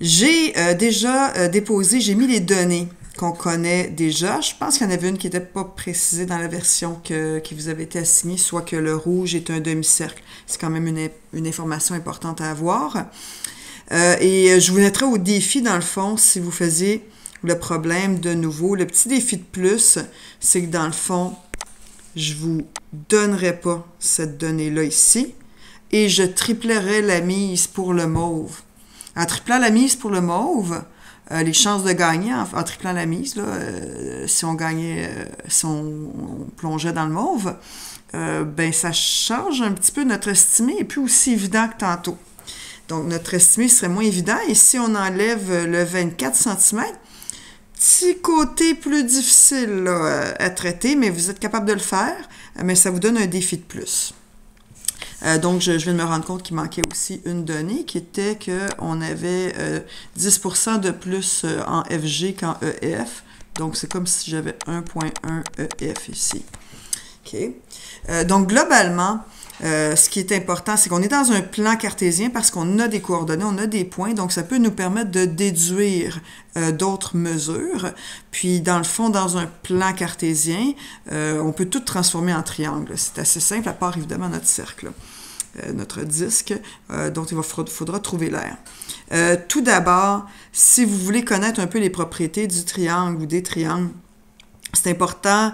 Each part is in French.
J'ai déjà déposé, j'ai mis les données qu'on connaît déjà. Je pense qu'il y en avait une qui n'était pas précisée dans la version qui vous avait été assignée, soit que le rouge est un demi-cercle. C'est quand même une information importante à avoir. Et je vous mettrai au défi, dans le fond, si vous faisiez le problème de nouveau. Le petit défi de plus, c'est que dans le fond, je vous donnerai pas cette donnée-là ici et je triplerai la mise pour le mauve. En triplant la mise pour le mauve, les chances de gagner en triplant la mise, là, si on gagnait, si on plongeait dans le mauve, ben ça change un petit peu notre estimé et plus aussi évident que tantôt. Donc, notre estimé serait moins évident. Et si on enlève le 24 cm, petit côté plus difficile là, à traiter, mais vous êtes capable de le faire, mais ça vous donne un défi de plus. Donc, je viens de me rendre compte qu'il manquait aussi une donnée qui était qu'on avait 10% de plus en FG qu'en EF. Donc, c'est comme si j'avais 1.1 EF ici. OK. Donc, globalement, ce qui est important, c'est qu'on est dans un plan cartésien parce qu'on a des coordonnées, on a des points, donc ça peut nous permettre de déduire d'autres mesures. Puis, dans le fond, dans un plan cartésien, on peut tout transformer en triangle. C'est assez simple, à part évidemment notre cercle, notre disque, dont il faudra trouver l'aire. Tout d'abord, si vous voulez connaître un peu les propriétés du triangle ou des triangles, c'est important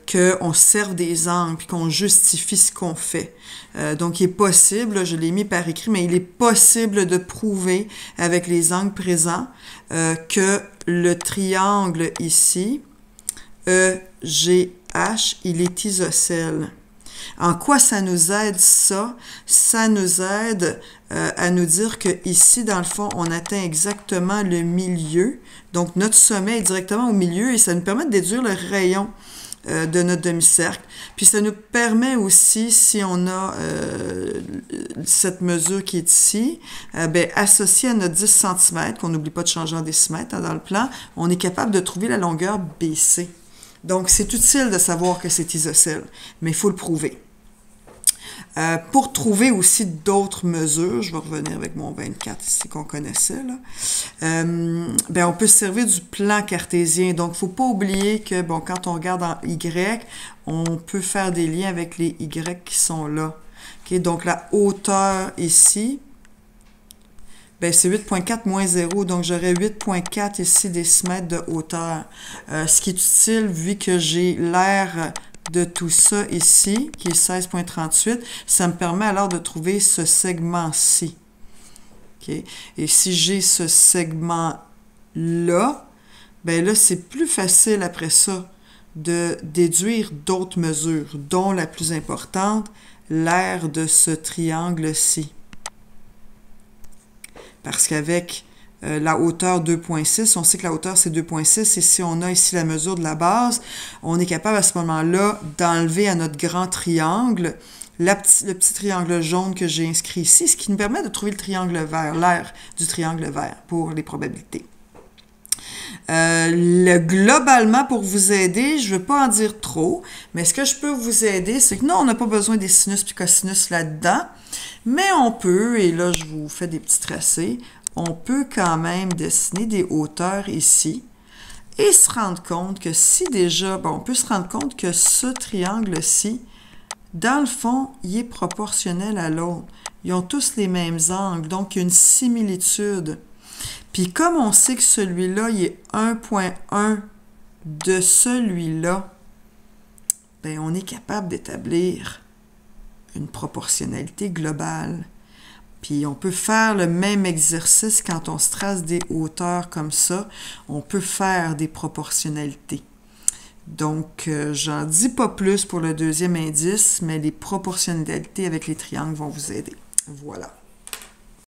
qu'on serve des angles puis qu'on justifie ce qu'on fait. Donc, il est possible, là, je l'ai mis par écrit, mais il est possible de prouver avec les angles présents que le triangle ici, EGH, il est isocèle. En quoi ça nous aide, ça? Ça nous aide à nous dire que ici, dans le fond, on atteint exactement le milieu. Donc, notre sommet est directement au milieu et ça nous permet de déduire le rayon de notre demi-cercle. Puis, ça nous permet aussi, si on a cette mesure qui est ici, ben, associée à notre 10 cm, qu'on n'oublie pas de changer en décimètres dans le plan, on est capable de trouver la longueur BC. Donc, c'est utile de savoir que c'est isocèle, mais il faut le prouver. Pour trouver aussi d'autres mesures, je vais revenir avec mon 24 ici qu'on connaissait, là, ben on peut se servir du plan cartésien. Donc, il ne faut pas oublier que, bon, quand on regarde en Y, on peut faire des liens avec les Y qui sont là. Okay? Donc, la hauteur ici, ben, c'est 8.4 moins 0, donc j'aurais 8.4 ici décimètres de hauteur. Ce qui est utile, vu que j'ai l'aire de tout ça ici, qui est 16.38, ça me permet alors de trouver ce segment-ci. Okay? Et si j'ai ce segment-là, ben là, c'est plus facile après ça de déduire d'autres mesures, dont la plus importante, l'aire de ce triangle-ci. Parce qu'avec la hauteur 2.6, on sait que la hauteur c'est 2.6, et si on a ici la mesure de la base, on est capable à ce moment-là d'enlever à notre grand triangle le petit triangle jaune que j'ai inscrit ici, ce qui nous permet de trouver le triangle vert, l'aire du triangle vert pour les probabilités. Globalement, pour vous aider, je ne veux pas en dire trop, mais ce que je peux vous aider, c'est que non, on n'a pas besoin des sinus et cosinus là-dedans, mais on peut, et là je vous fais des petits tracés, on peut quand même dessiner des hauteurs ici et se rendre compte que si déjà, bon, on peut se rendre compte que ce triangle-ci, dans le fond, il est proportionnel à l'autre. Ils ont tous les mêmes angles, donc il y a une similitude. Puis comme on sait que celui-là, il est 1.1 de celui-là, bien, on est capable d'établir une proportionnalité globale. Puis on peut faire le même exercice quand on se trace des hauteurs comme ça. On peut faire des proportionnalités. Donc, j'en dis pas plus pour le deuxième indice, mais les proportionnalités avec les triangles vont vous aider. Voilà.